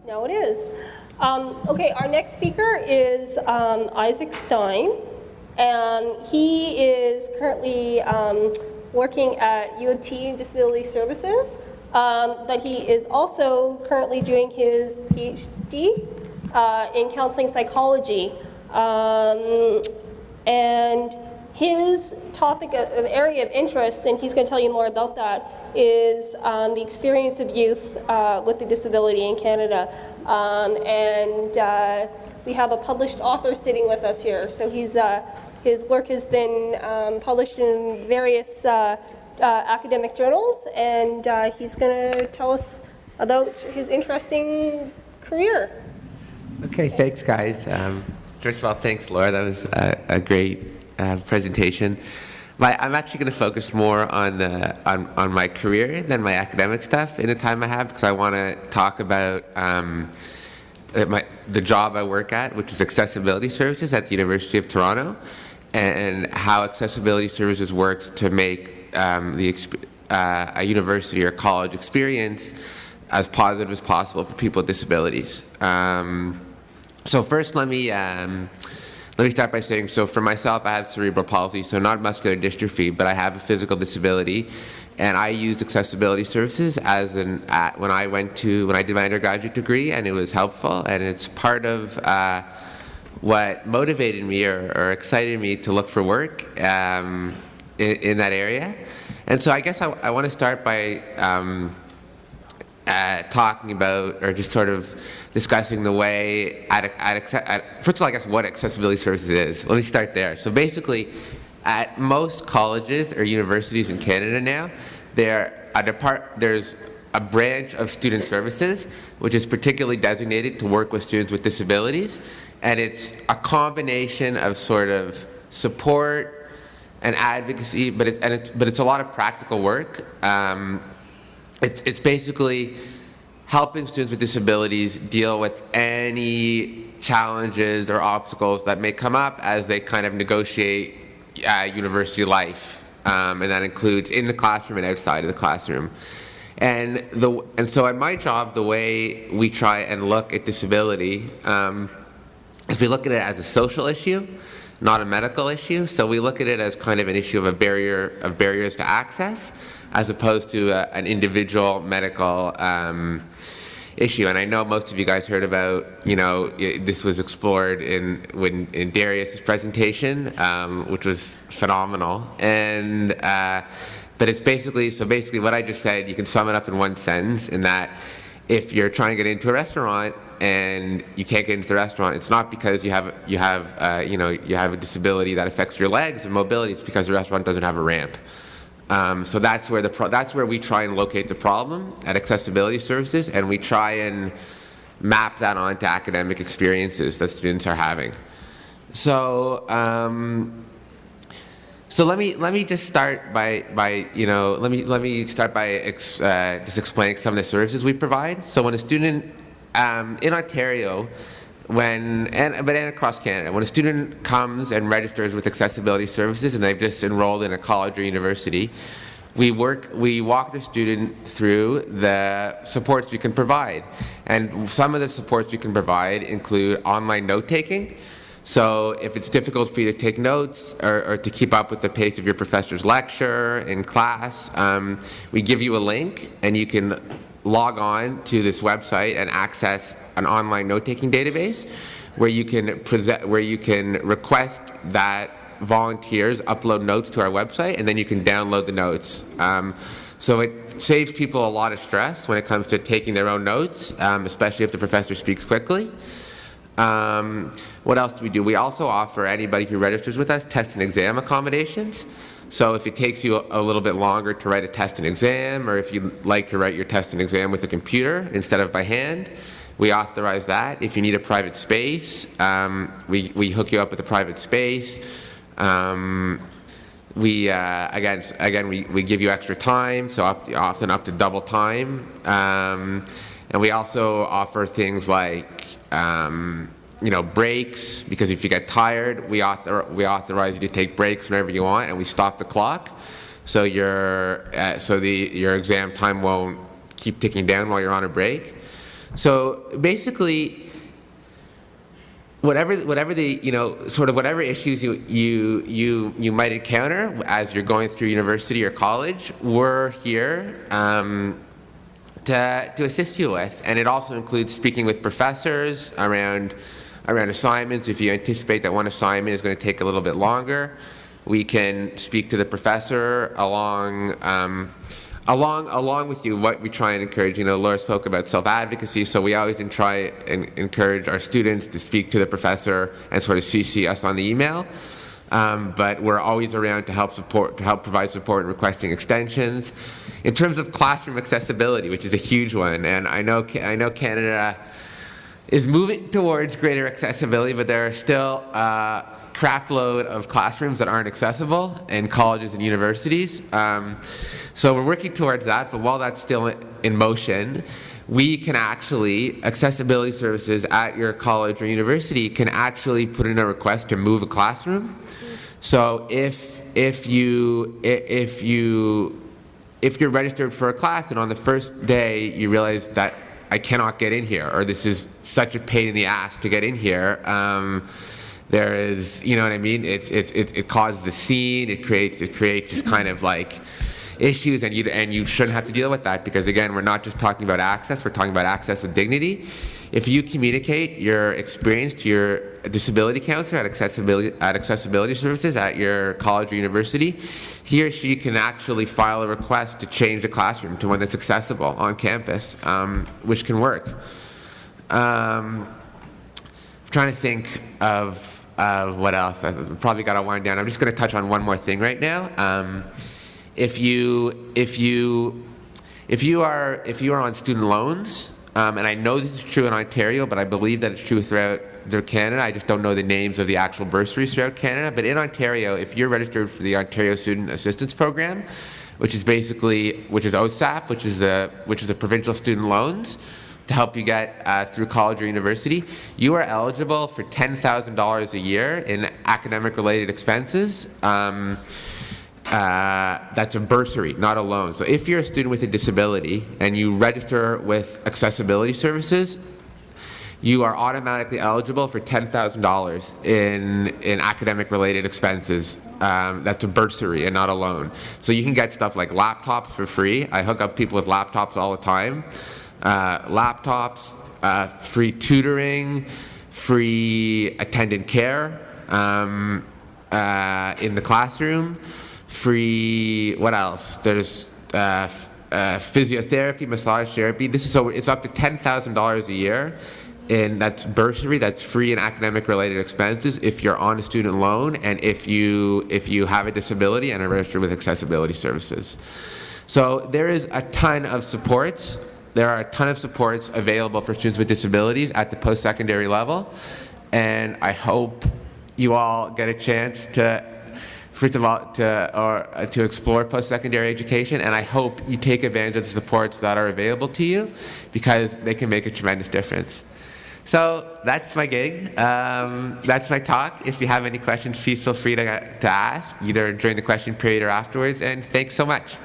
Now it is. Okay, our next speaker is Isaac Stein, and he is currently working at UT Disability Services, but he is also currently doing his PhD in counseling psychology. And his topic of area of interest, and he's going to tell you more about that, is the experience of youth with a disability in Canada. We have a published author sitting with us here. So his work has been published in various academic journals, and he's going to tell us about his interesting career. Okay, thanks, guys. First of all, thanks, Laura. That was a great presentation. I'm actually going to focus more on my career than my academic stuff in the time I have, because I want to talk about the job I work at, which is accessibility services at the University of Toronto, and how accessibility services works to make a university or college experience as positive as possible for people with disabilities. So first, let me start by saying, so for myself, I have cerebral palsy, so not muscular dystrophy, but I have a physical disability, and I used accessibility services when I did my undergraduate degree, and it was helpful, and it's part of what motivated me or excited me to look for work in that area. And so I guess I want to start by talking about, or just sort of discussing the way first of all, I guess, what accessibility services is. Let me start there. So basically, at most colleges or universities in Canada now, there's a branch of student services which is particularly designated to work with students with disabilities, and it's a combination of sort of support and advocacy, but it's a lot of practical work. It's basically helping students with disabilities deal with any challenges or obstacles that may come up as they kind of negotiate university life, and that includes in the classroom and outside of the classroom. And so at my job, the way we try and look at disability is we look at it as a social issue, not a medical issue. So we look at it as kind of an issue of barriers to access, as opposed to an individual medical issue. And I know most of you guys heard about, this was explored in Darius' presentation, which was phenomenal. And but it's basically what I just said, you can sum it up in one sentence, in that if you're trying to get into a restaurant and you can't get into the restaurant, it's not because you have a disability that affects your legs and mobility. It's because the restaurant doesn't have a ramp. So that's where we try and locate the problem at accessibility services, and we try and map that onto academic experiences that students are having. So let me just start by just explaining some of the services we provide. So when a student in Ontario, and across Canada, when a student comes and registers with accessibility services and they've just enrolled in a college or university, we walk the student through the supports we can provide. And some of the supports we can provide include online note-taking. So if it's difficult for you to take notes or to keep up with the pace of your professor's lecture in class, we give you a link, and you can log on to this website and access an online note-taking database where you can request that volunteers upload notes to our website, and then you can download the notes. So it saves people a lot of stress when it comes to taking their own notes, especially if the professor speaks quickly. What else do we do? We also offer anybody who registers with us test and exam accommodations. So if it takes you a little bit longer to write a test and exam, or if you'd like to write your test and exam with a computer instead of by hand, we authorize that. If you need a private space, we hook you up with a private space. We give you extra time, so often up to double time. And we also offer things like breaks, because if you get tired, we authorize you to take breaks whenever you want, and we stop the clock, so your exam time won't keep ticking down while you're on a break. So basically, whatever the sort of whatever issues you might encounter as you're going through university or college, we're here to assist you with, and it also includes speaking with professors around assignments. If you anticipate that one assignment is going to take a little bit longer, we can speak to the professor along with you. What we try and encourage, Laura spoke about self-advocacy, so we always try and encourage our students to speak to the professor and sort of CC us on the email. But we're always around to help provide support in requesting extensions. In terms of classroom accessibility, which is a huge one, and I know Canada is moving towards greater accessibility, but there are still a crapload of classrooms that aren't accessible in colleges and universities. So we're working towards that, but while that's still in motion, we can actually, accessibility services at your college or university can actually put in a request to move a classroom. So if you're registered for a class and on the first day you realize that I cannot get in here, or this is such a pain in the ass to get in here, there is, you know what I mean? It causes a scene. It creates just kind of like issues, and you shouldn't have to deal with that, because again, we're not just talking about access. We're talking about access with dignity. If you communicate your experience to your disability counselor at accessibility services at your college or university, he or she can actually file a request to change the classroom to one that's accessible on campus, which can work. I'm trying to think of what else. I've probably got to wind down. I'm just going to touch on one more thing right now. If you are on student loans, and I know this is true in Ontario, but I believe that it's true throughout Canada. I just don't know the names of the actual bursaries throughout Canada. But in Ontario, if you're registered for the Ontario Student Assistance Program, which is OSAP, which is the provincial student loans, to help you get through college or university, you are eligible for $10,000 a year in academic-related expenses. That's a bursary, not a loan. So if you're a student with a disability and you register with accessibility services, you are automatically eligible for $10,000 in academic-related expenses. That's a bursary and not a loan. So you can get stuff like laptops for free. I hook up people with laptops all the time. Laptops, free tutoring, free attendant care in the classroom, free, what else? There's physiotherapy, massage therapy. It's up to $10,000 a year, and that's bursary. That's free and academic-related expenses if you're on a student loan and if you have a disability and are registered with accessibility services. So there is a ton of supports. There are a ton of supports available for students with disabilities at the post-secondary level, and I hope you all get a chance to, first of all, to explore post-secondary education, and I hope you take advantage of the supports that are available to you, because they can make a tremendous difference. So that's my gig. That's my talk. If you have any questions, please feel free to ask, either during the question period or afterwards, and thanks so much.